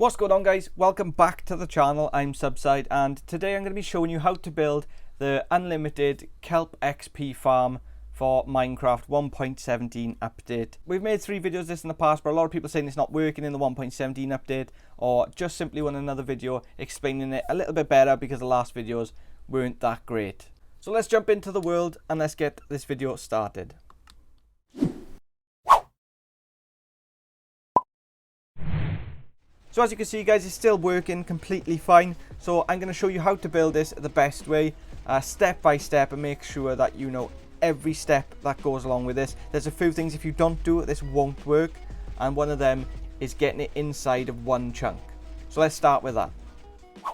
What's going on, guys? Welcome back to the channel. I'm SubSyde, and today I'm going to be showing you how to build the unlimited KELP XP farm for Minecraft 1.17 update. We've made 3 videos of this in the past, but a lot of people are saying it's not working in the 1.17 update, or just simply want another video explaining it a little bit better because the last videos weren't that great. So let's jump into the world and let's get this video started. So as you can see, guys, it's still working completely fine. So I'm going to show you how to build this the best way, step by step, and make sure that you know every step that goes along with this. There's a few things if you don't do it, this won't work. And one of them is getting it inside of one chunk. So let's start with that.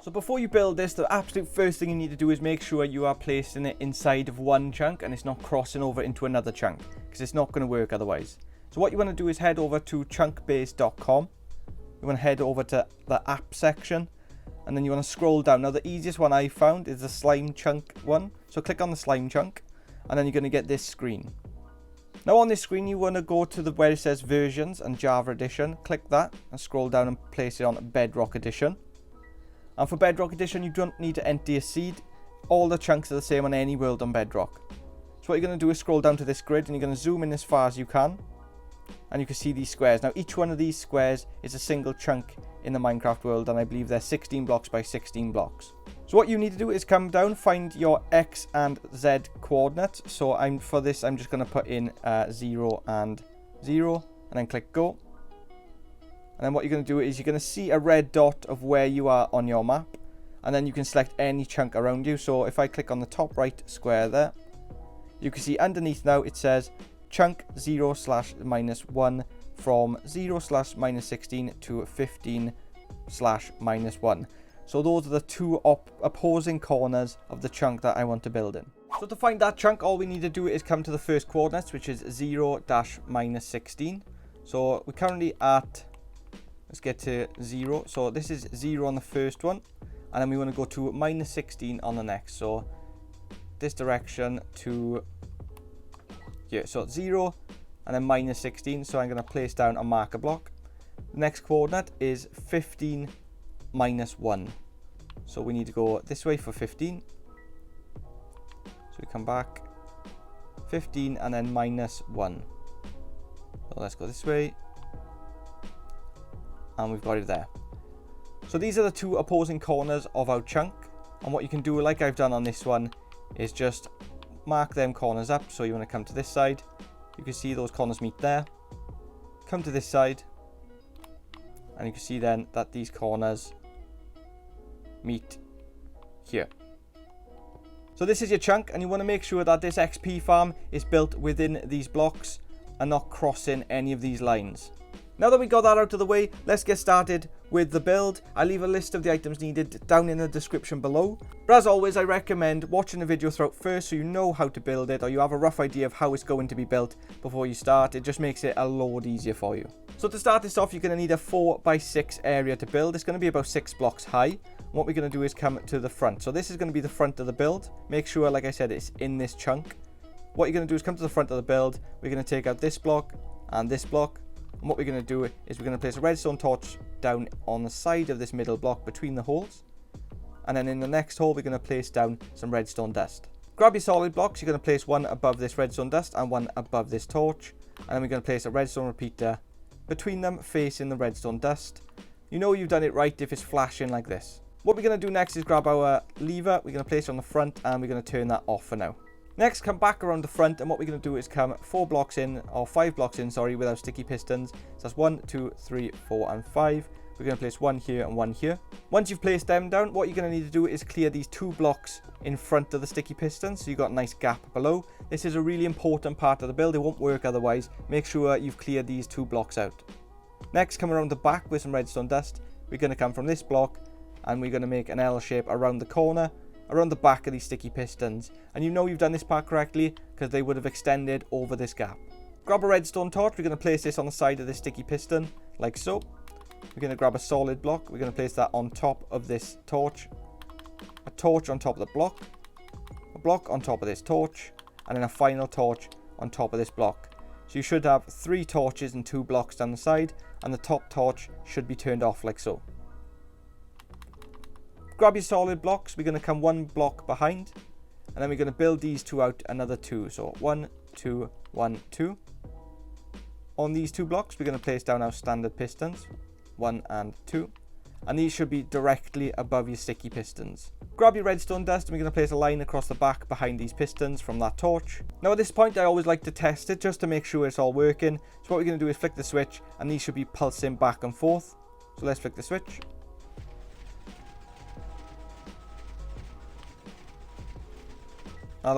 So before you build this, the absolute first thing you need to do is make sure you are placing it inside of one chunk and it's not crossing over into another chunk, because it's not going to work otherwise. So what you want to do is head over to chunkbase.com. You want to head over to the app section, and then you want to scroll down. Now the easiest one I found is the slime chunk one. So click on the slime chunk, and then you're going to get this screen. Now on this screen you want to go to where it says versions and Java edition. Click that and scroll down and place it on Bedrock edition. And for Bedrock edition you don't need to enter a seed. All the chunks are the same on any world on Bedrock. So what you're going to do is scroll down to this grid, and you're going to zoom in as far as you can. And you can see these squares. Now each one of these squares is a single chunk in the Minecraft world, and I believe they're 16 blocks by 16 blocks. So what you need to do is come down, find your X and Z coordinates. So for this I'm just going to put in 0 and 0, and then click go. And then what you're going to do is you're going to see a red dot of where you are on your map, and then you can select any chunk around you. So if I click on the top right square there, you can see underneath now it says chunk 0/-1 from 0/-16 to 15/-1. So those are the two opposing corners of the chunk that I want to build in. So to find that chunk, all we need to do is come to the first coordinates, which is 0-16. So we're currently at, let's get to 0. So this is 0 on the first one, and then we want to go to -16 on the next. So this direction to here. So 0 and then -16. So I'm going to place down a marker block. The next coordinate is 15-1. So we need to go this way for 15. So we come back 15 and then -1. So let's go this way. And we've got it there. So these are the two opposing corners of our chunk. And what you can do, like I've done on this one, is just mark them corners up. So you want to come to this side, you can see those corners meet there, come to this side, and you can see then that these corners meet here. So this is your chunk, and you want to make sure that this XP farm is built within these blocks and not crossing any of these lines. Now that we got that out of the way, let's get started with the build. I'll leave a list of the items needed down in the description below. But as always, I recommend watching the video throughout first so you know how to build it, or you have a rough idea of how it's going to be built before you start. It just makes it a load easier for you. So to start this off, you're going to need a 4x6 area to build. It's going to be about 6 blocks high. What we're going to do is come to the front. So this is going to be the front of the build. Make sure, like I said, it's in this chunk. What you're going to do is come to the front of the build. We're going to take out this block and this block. And what we're going to do is we're going to place a redstone torch down on the side of this middle block between the holes. And then in the next hole, we're going to place down some redstone dust. Grab your solid blocks. You're going to place one above this redstone dust and one above this torch. And then we're going to place a redstone repeater between them, facing the redstone dust. You know you've done it right if it's flashing like this. What we're going to do next is grab our lever. We're going to place it on the front, and we're going to turn that off for now. Next, come back around the front, and what we're going to do is come 5 blocks in, sorry, with our sticky pistons. So that's 1, 2, 3, 4, and 5. We're going to place one here and one here. Once you've placed them down, what you're going to need to do is clear these 2 blocks in front of the sticky pistons, so you've got a nice gap below. This is a really important part of the build. It won't work otherwise. Make sure you've cleared these 2 blocks out. Next, come around the back with some redstone dust. We're going to come from this block, and we're going to make an L shape around the corner, around the back of these sticky pistons. And you know you've done this part correctly because they would have extended over this gap. Grab a redstone torch. We're going to place this on the side of this sticky piston like so. We're going to grab a solid block. We're going to place that on top of this torch, a torch on top of the block, a block on top of this torch, and then a final torch on top of this block. So you should have 3 torches and 2 blocks down the side, and the top torch should be turned off like so. Grab your solid blocks. We're going to come 1 block behind, and then we're going to build these 2 out another 2. So 1, 2, 1, 2. On these 2 blocks, we're going to place down our standard pistons, 1 and 2. And these should be directly above your sticky pistons. Grab your redstone dust, and we're going to place a line across the back behind these pistons from that torch. Now at this point, I always like to test it just to make sure it's all working. So what we're going to do is flick the switch, and these should be pulsing back and forth. So let's flick the switch. That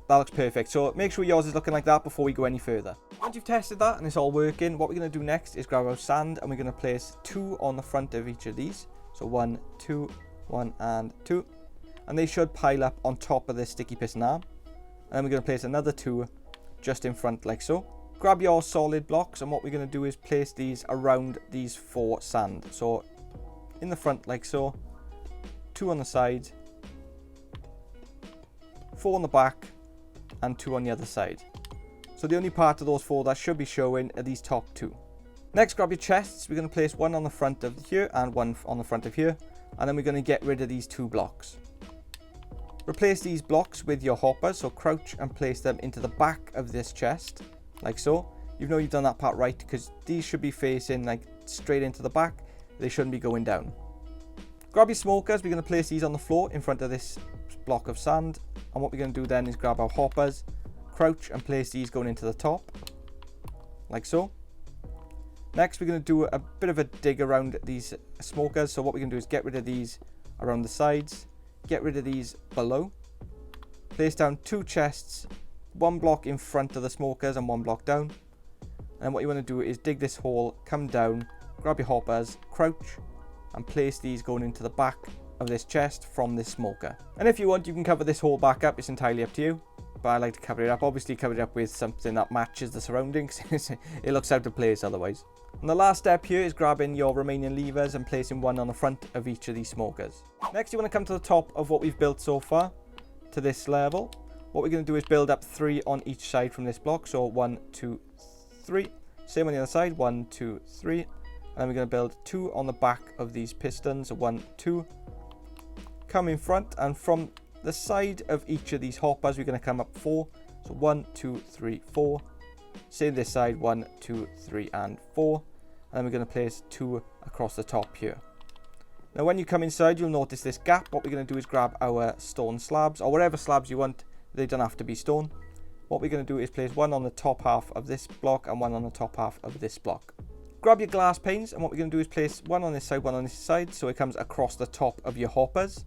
looks perfect. So make sure yours is looking like that before we go any further. Once you've tested that and it's all working, what we're going to do next is grab our sand, and we're going to place 2 on the front of each of these. So 1, 2, 1 and 2. And they should pile up on top of this sticky piston arm. And then we're going to place another 2 just in front like so. Grab your solid blocks, and what we're going to do is place these around these 4 sand. So in the front like so, 2 on the side, 4 on the back, and 2 on the other side. So the only part of those 4 that should be showing are these top 2. Next, grab your chests. We're going to place 1 on the front of here and 1 on the front of here. And then we're going to get rid of these 2 blocks. Replace these blocks with your hoppers. So crouch and place them into the back of this chest, like so. You know you've done that part right, because these should be facing like straight into the back. They shouldn't be going down. Grab your smokers. We're going to place these on the floor in front of this block of sand. And what we're going to do then is grab our hoppers, crouch and place these going into the top, like so. Next, we're going to do a bit of a dig around these smokers. So what we're going to do is get rid of these around the sides, get rid of these below, place down 2 chests, 1 block in front of the smokers and 1 block down. And what you want to do is dig this hole, come down, grab your hoppers, crouch and place these going into the back of this chest from this smoker. And if you want, you can cover this hole back up. It's entirely up to you, but I like to cover it up. Obviously cover it up with something that matches the surroundings. It looks out of place otherwise. And the last step here is grabbing your remaining levers and placing 1 on the front of each of these smokers. Next, you want to come to the top of what we've built so far to this level. What we're going to do is build up 3 on each side from this block. So 1, 2, 3. Same on the other side, 1, 2, 3. And then we're going to build 2 on the back of these pistons, 1, 2. Come in front, and from the side of each of these hoppers we're going to come up 4. So 1, 2, 3, 4. Same this side, 1, 2, 3 and 4. And then we're going to place 2 across the top here. Now when you come inside, you'll notice this gap. What we're going to do is grab our stone slabs, or whatever slabs you want. They don't have to be stone. What we're going to do is place 1 on the top half of this block and 1 on the top half of this block. Grab your glass panes, and what we're going to do is place 1 on this side, 1 on this side, so it comes across the top of your hoppers.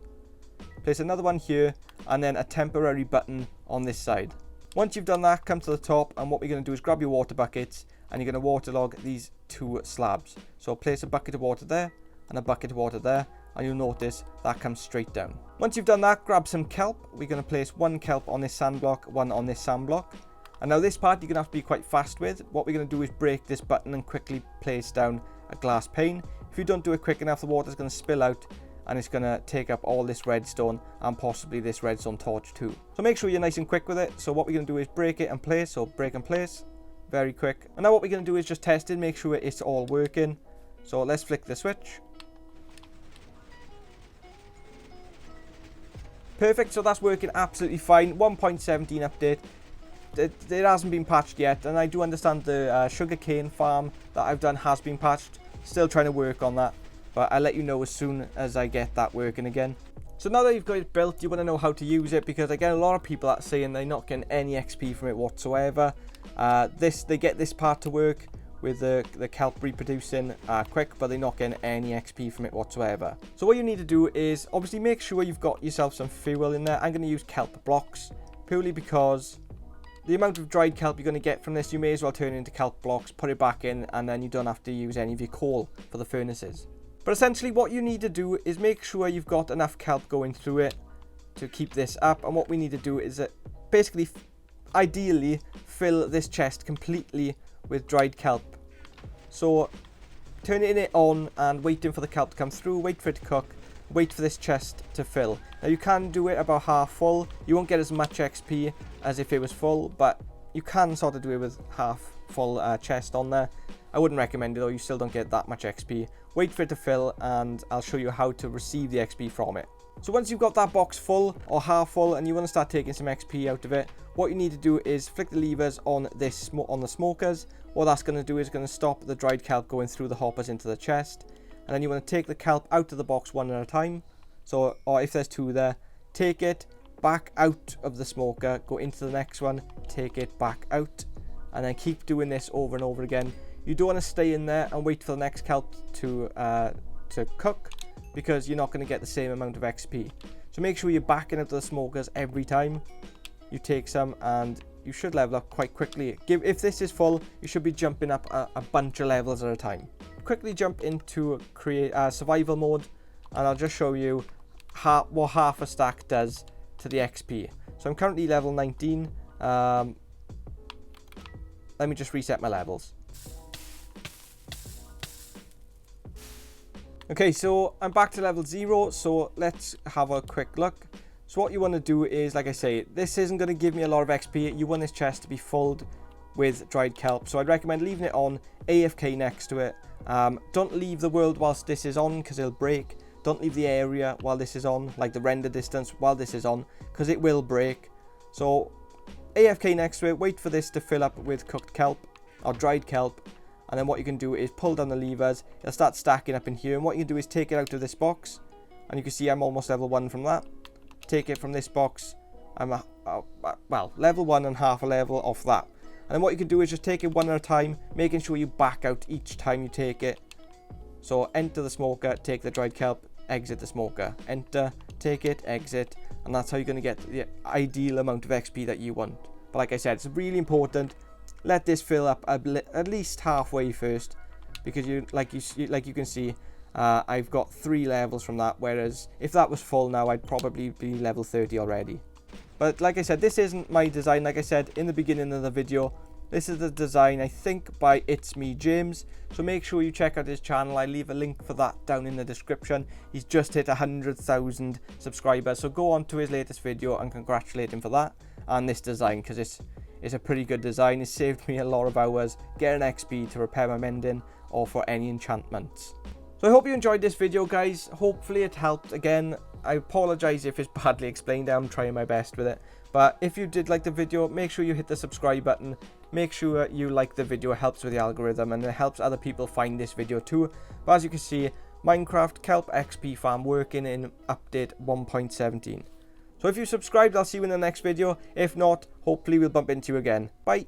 Place another one here, and then a temporary button on this side. Once you've done that, come to the top, and what we're going to do is grab your water buckets, and you're going to waterlog these 2 slabs. So place a bucket of water there, and a bucket of water there, and you'll notice that comes straight down. Once you've done that, grab some kelp. We're going to place 1 kelp on this sand block, 1 on this sand block. And now this part you're going to have to be quite fast with. What we're going to do is break this button and quickly place down a glass pane. If you don't do it quick enough, the water's going to spill out, and it's going to take up all this redstone and possibly this redstone torch too. So make sure you're nice and quick with it. So what we're going to do is break it and place. So break and place, very quick. And now what we're going to do is just test it, make sure it's all working. So let's flick the switch. Perfect, so that's working absolutely fine. 1.17 update. It hasn't been patched yet, and I do understand the sugarcane farm that I've done has been patched. Still trying to work on that, but I'll let you know as soon as I get that working again. So now that you've got it built, you want to know how to use it, because I get a lot of people that are saying they're not getting any XP from it whatsoever. They get this part to work with the kelp reproducing quick, but they're not getting any XP from it whatsoever. So what you need to do is obviously make sure you've got yourself some fuel in there. I'm going to use kelp blocks purely because the amount of dried kelp you're going to get from this, you may as well turn it into kelp blocks, put it back in, and then you don't have to use any of your coal for the furnaces. But essentially what you need to do is make sure you've got enough kelp going through it to keep this up. And what we need to do is basically, ideally, fill this chest completely with dried kelp. So turning it on and waiting for the kelp to come through, wait for it to cook, wait for this chest to fill. Now you can do it about half full. You won't get as much XP as if it was full, but you can sort of do it with half full chest on there. I wouldn't recommend it though, you still don't get that much XP wait for it to fill, and I'll show you how to receive the XP from it. So once you've got that box full or half full and you want to start taking some XP out of it, what you need to do is flick the levers on the smokers. What that's going to do is going to stop the dried kelp going through the hoppers into the chest. And then you want to take the kelp out of the box one at a time. So, or if there's two there, take it back out of the smoker, go into the next one, take it back out, and then keep doing this over and over again. You don't want to stay in there and wait for the next kelp to cook, because you're not going to get the same amount of XP. So make sure you're backing up the smokers every time you take some, and you should level up quite quickly. If this is full, you should be jumping up a bunch of levels at a time. Quickly jump into survival mode, and I'll just show you what half a stack does to the XP. So I'm currently level 19. Let me just reset my levels. Okay, so I'm back to level 0, so let's have a quick look. So what you want to do is, like I say, this isn't going to give me a lot of XP. You want this chest to be filled with dried kelp, so I'd recommend leaving it on, AFK next to it. Don't leave the world whilst this is on, because it'll break. Don't leave the area while this is on, like the render distance while this is on, because it will break. So AFK next to it, wait for this to fill up with cooked kelp or dried kelp. And then what you can do is pull down the levers. It'll start stacking up in here. And what you can do is take it out of this box. And you can see I'm almost level 1 from that. Take it from this box. I'm, well, level 1 and half a level off that. And then what you can do is just take it one at a time, making sure you back out each time you take it. So enter the smoker, take the dried kelp, exit the smoker. Enter, take it, exit. And that's how you're going to get the ideal amount of XP that you want. But like I said, it's really important. Let this fill up at least halfway first, because like you can see, I've got 3 levels from that, whereas if that was full now, I'd probably be level 30 already. But like I said, this isn't my design. Like I said in the beginning of the video, this is the design, I think, by ItsMe James. So make sure you check out his channel. I leave a link for that down in the description. He's just hit 100,000 subscribers, so go on to his latest video and congratulate him for that and this design, because it's a pretty good design. It saved me a lot of hours getting XP to repair my mending or for any enchantments. So I hope you enjoyed this video, guys. Hopefully it helped. Again, I apologize if it's badly explained. I'm trying my best with it. But if you did like the video, make sure you hit the subscribe button. Make sure you like the video. It helps with the algorithm and it helps other people find this video too. But as you can see, Minecraft KELP XP Farm working in update 1.17. So if you subscribed, I'll see you in the next video. If not, hopefully we'll bump into you again. Bye.